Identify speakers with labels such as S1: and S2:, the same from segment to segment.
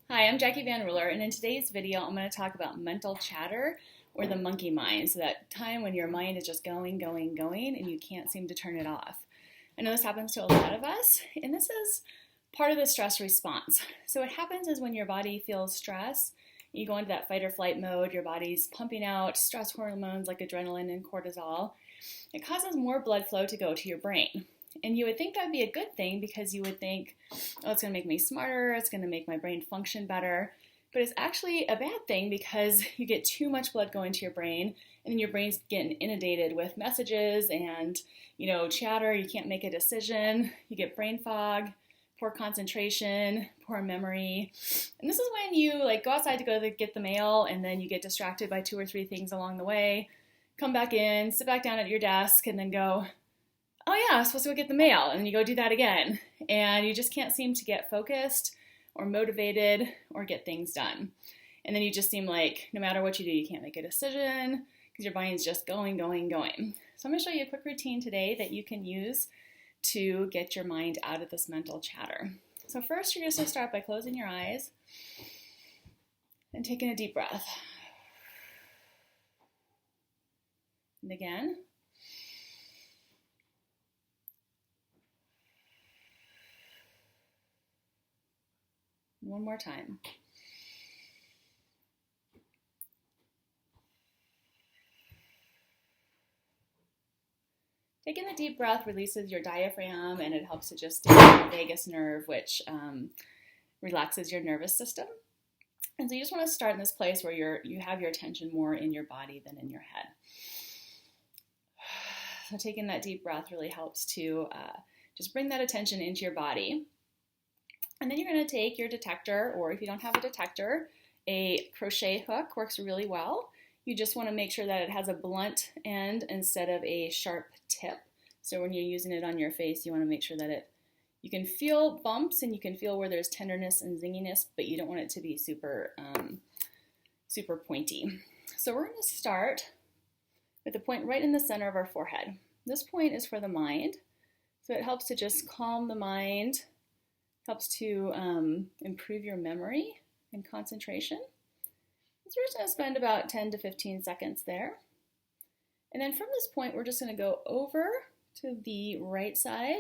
S1: Hi, I'm Jackie Van Ruler, and in today's video, I'm going to talk about mental chatter or the monkey mind. So that time when your mind is just going, going, going, and you can't seem to turn it off. I know this happens to a lot of us, and this is part of the stress response. So what happens is when your body feels stress, you go into that fight or flight mode, your body's pumping out stress hormones like adrenaline and cortisol. It causes more blood flow to go to your brain. And you would think that'd be a good thing because you would think, oh, it's going to make me smarter, it's going to make my brain function better. But it's actually a bad thing because you get too much blood going to your brain, and then your brain's getting inundated with messages and, chatter. You can't make a decision. You get brain fog, poor concentration, poor memory. And this is when you go outside to go to get the mail, and then you get distracted by two or three things along the way, come back in, sit back down at your desk, and then go, oh yeah, I'm supposed to go get the mail. And then you go do that again. And you just can't seem to get focused or motivated or get things done. And then you just seem like no matter what you do, you can't make a decision because your mind's just going, going, going. So I'm going to show you a quick routine today that you can use to get your mind out of this mental chatter. So first, you're just going to start by closing your eyes and taking a deep breath. And again. One more time. Taking the deep breath releases your diaphragm, and it helps to just stimulate the vagus nerve, which relaxes your nervous system. And so you just want to start in this place where you have your attention more in your body than in your head. So taking that deep breath really helps to just bring that attention into your body. And then you're going to take your detector, or if you don't have a detector, a crochet hook works really well. You just want to make sure that it has a blunt end instead of a sharp tip. So when you're using it on your face, you want to make sure that you can feel bumps and you can feel where there's tenderness and zinginess, but you don't want it to be super pointy. So we're going to start with the point right in the center of our forehead. This point is for the mind, so it helps to just calm the mind, helps to improve your memory and concentration. So we're just going to spend about 10 to 15 seconds there. And then from this point, we're just going to go over to the right side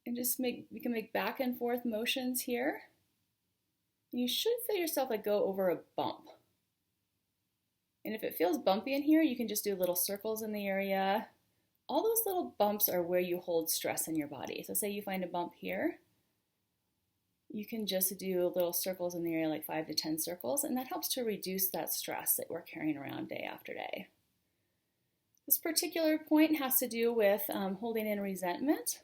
S1: and we can make back and forth motions here. And you should feel yourself go over a bump. And if it feels bumpy in here, you can just do little circles in the area. All those little bumps are where you hold stress in your body. So say you find a bump here, you can just do little circles in the area, like 5 to 10 circles, and that helps to reduce that stress that we're carrying around day after day. This particular point has to do with holding in resentment.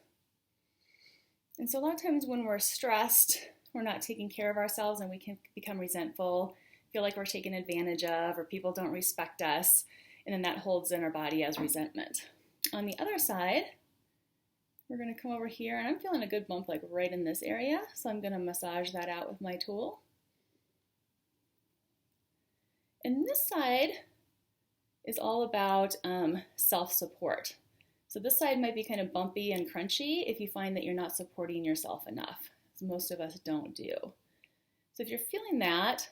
S1: And so a lot of times when we're stressed, we're not taking care of ourselves and we can become resentful, feel like we're taken advantage of, or people don't respect us, and then that holds in our body as resentment. On the other side, we're going to come over here, and I'm feeling a good bump right in this area, so I'm going to massage that out with my tool. And this side is all about self-support. So this side might be kind of bumpy and crunchy if you find that you're not supporting yourself enough, as most of us don't do. So if you're feeling that,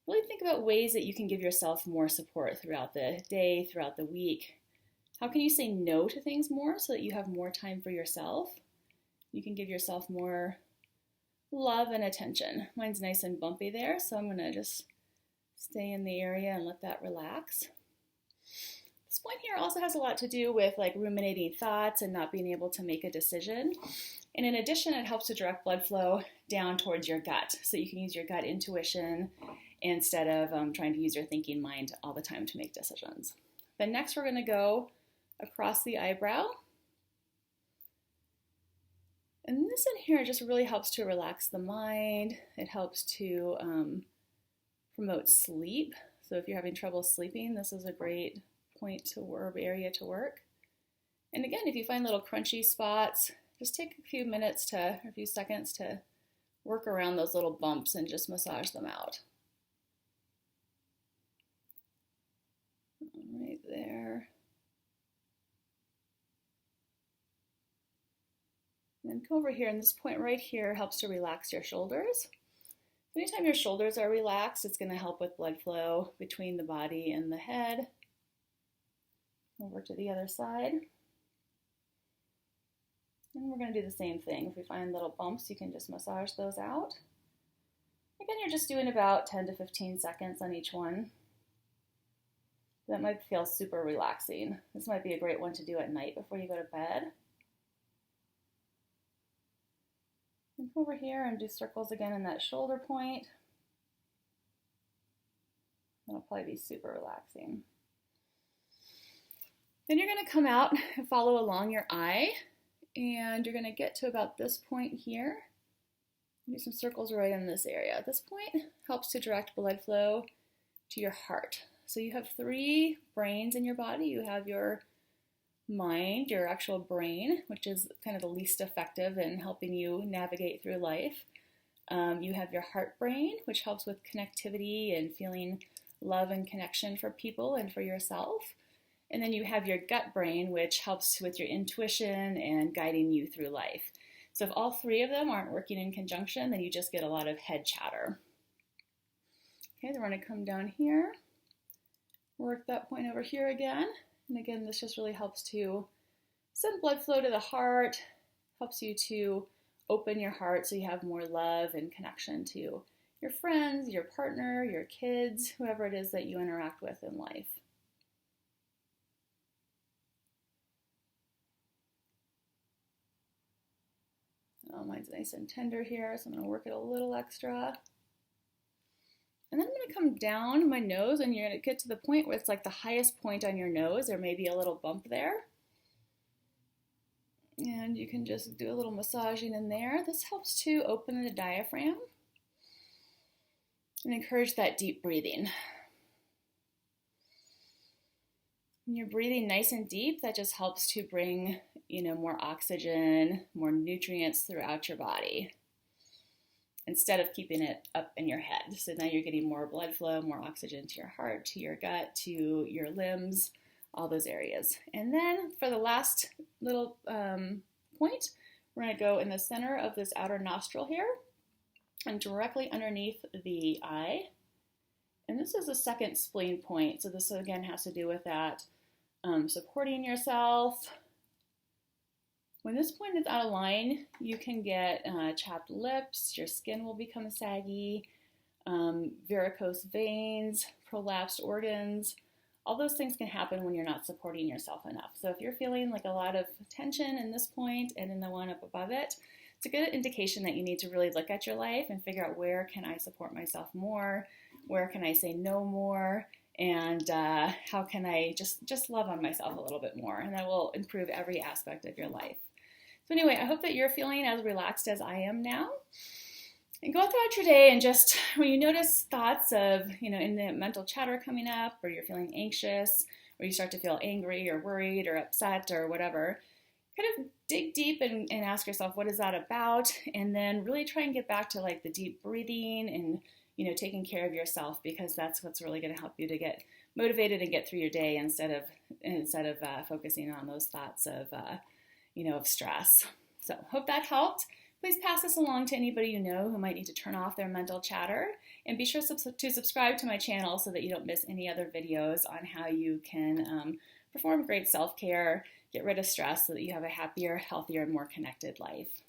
S1: really think about ways that you can give yourself more support throughout the day, throughout the week. How can you say no to things more so that you have more time for yourself? You can give yourself more love and attention. Mine's nice and bumpy there, so I'm going to just stay in the area and let that relax. This point here also has a lot to do with ruminating thoughts and not being able to make a decision. And in addition, it helps to direct blood flow down towards your gut, so you can use your gut intuition instead of trying to use your thinking mind all the time to make decisions. Then next we're going to go across the eyebrow. And this in here just really helps to relax the mind. It helps to promote sleep. So if you're having trouble sleeping, this is a great point to work, area to work. And again, if you find little crunchy spots, just take a few minutes or a few seconds to work around those little bumps and just massage them out. Right there. And then come over here, and this point right here helps to relax your shoulders. Anytime your shoulders are relaxed, it's going to help with blood flow between the body and the head. Over to the other side. And we're going to do the same thing. If we find little bumps, you can just massage those out. Again, you're just doing about 10 to 15 seconds on each one. That might feel super relaxing. This might be a great one to do at night before you go to bed. And come over here and do circles again in that shoulder point. That'll probably be super relaxing. Then you're going to come out and follow along your eye, and you're going to get to about this point here. Do some circles right in this area. This point helps to direct blood flow to your heart. So you have 3 brains in your body. You have your mind, your actual brain, which is kind of the least effective in helping you navigate through life. You have your heart brain, which helps with connectivity and feeling love and connection for people and for yourself. And then you have your gut brain, which helps with your intuition and guiding you through life. So if all 3 of them aren't working in conjunction, then you just get a lot of head chatter. Okay, then we're going to come down here, work that point over here again. And again, this just really helps to send blood flow to the heart, helps you to open your heart so you have more love and connection to your friends, your partner, your kids, whoever it is that you interact with in life. Oh, mine's nice and tender here, so I'm going to work it a little extra. And then I'm going to come down my nose, and you're going to get to the point where it's like the highest point on your nose. There may be a little bump there. And you can just do a little massaging in there. This helps to open the diaphragm and encourage that deep breathing. When you're breathing nice and deep, that just helps to bring, more oxygen, more nutrients throughout your body, instead of keeping it up in your head. So now you're getting more blood flow, more oxygen to your heart, to your gut, to your limbs, all those areas. And then for the last little point, we're going to go in the center of this outer nostril here and directly underneath the eye. And this is the second spleen point. So this again has to do with that supporting yourself. When this point is out of line, you can get chapped lips, your skin will become saggy, varicose veins, prolapsed organs. All those things can happen when you're not supporting yourself enough. So if you're feeling like a lot of tension in this point and in the one up above it, it's a good indication that you need to really look at your life and figure out, where can I support myself more? Where can I say no more? And how can I just love on myself a little bit more? And that will improve every aspect of your life. So anyway, I hope that you're feeling as relaxed as I am now. And go throughout your day, and just when you notice thoughts of, in the mental chatter coming up, or you're feeling anxious, or you start to feel angry or worried or upset or whatever, kind of dig deep and ask yourself, what is that about? And then really try and get back to like the deep breathing and, taking care of yourself, because that's what's really going to help you to get motivated and get through your day instead of focusing on those thoughts of, of stress. So hope that helped. Please pass this along to anybody you know who might need to turn off their mental chatter. And be sure to subscribe to my channel so that you don't miss any other videos on how you can perform great self-care, get rid of stress so that you have a happier, healthier, and more connected life.